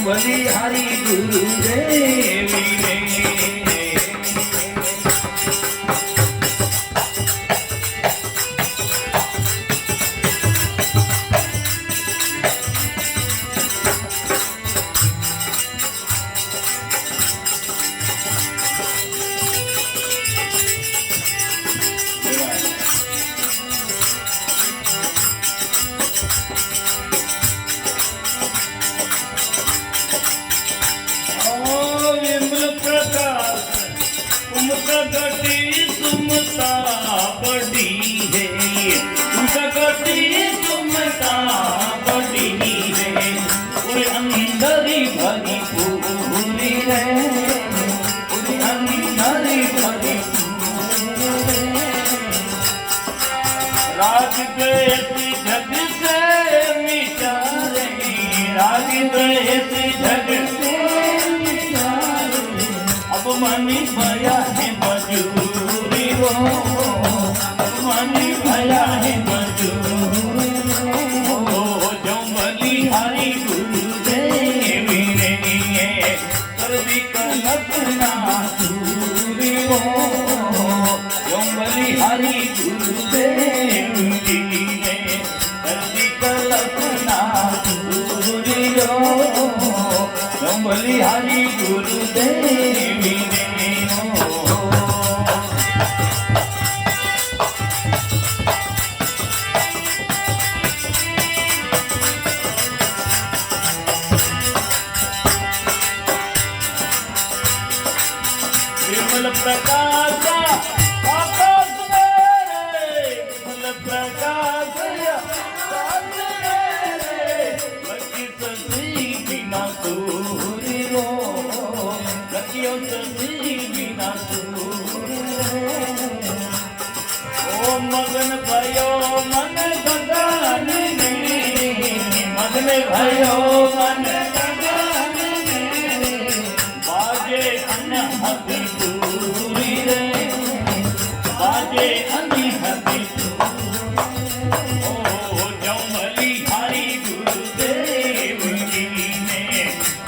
बलिहारी गुरुदेवी ने सुमता बड़ी है, जगती सुमता बड़ी है, और अंदरी भरी पूरी है, और अंदरी भरी राज गए जग से मिटा रहे, राज गए जग से मिटा रहे, अब मनी भया है मजूरी हो, मनी भया है मजूरी हो, जो बलिहारी गुरुदेवी ने कर दी कल्पना दूरी हो, जो बलिहारी गुरुदेवी ने कर दी कल्पना दूरी हो, जो बलिहारी गुरुदेवी ने विमल प्रकाश आकाश मेरे, विमल प्रकाश आकाश मेरे, लगी सजी बिना सूरी रो, लगियो सजी बिना सूरी रो, ओ मगन भयो मन गगन में, मगन भयो मन गगन में, बाजे अनहद दूरी रे, बाजे अनहद ओ जो बलिहारी गुरुदेव जी ने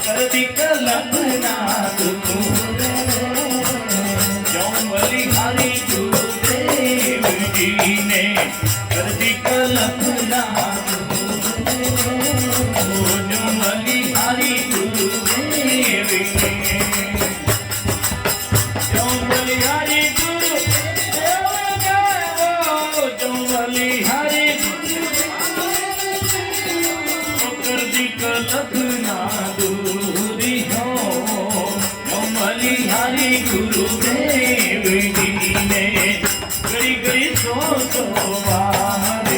कर दी कल्पना दूरी, जो बलिहारी गुरुदेव जी ने कर दी कल्पना दूरी, जो बलिहारी गुरुदेव ने कल्पना दूरी हो, बलिहारी गुरुदेव जी ने गड़ी गड़ी सो बाहर,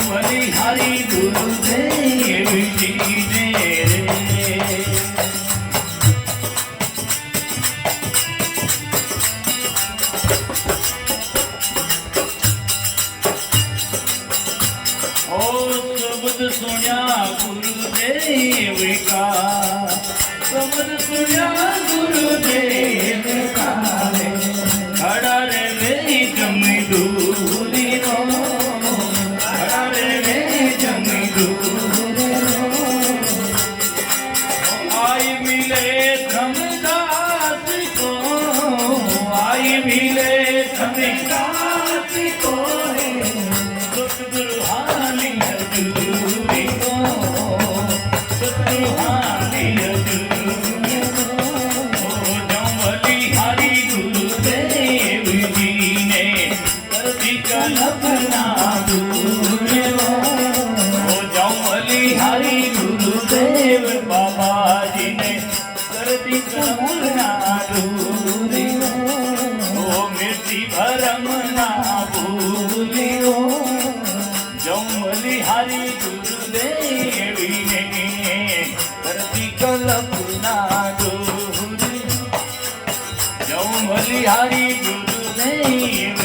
बलिहारी गुरुदेव जी ने शब्द सुनिया गुरुदेव का, शब्द સુન્યા ગુરુદેવ તારે ખડા રે વે જમી દૂરી નો ખડા રે વે જમી દૂરી आई मिले धमदास को आई मिले धमदास को सतगुरु हानि हजूरी को सतगुरु हानि हजूरी को जमली हरि गुरुदेव जी ने कर दी कल्पना दूर ओ जमली हरि गुरुदेव बाबा जी ने कर दी कल्पना दूरी ओ मिर्ची भरम ना भूलियो जमली हरि गुरुदेवी ने कर दी कल्पना दूरी जमली हरि गुरुदेव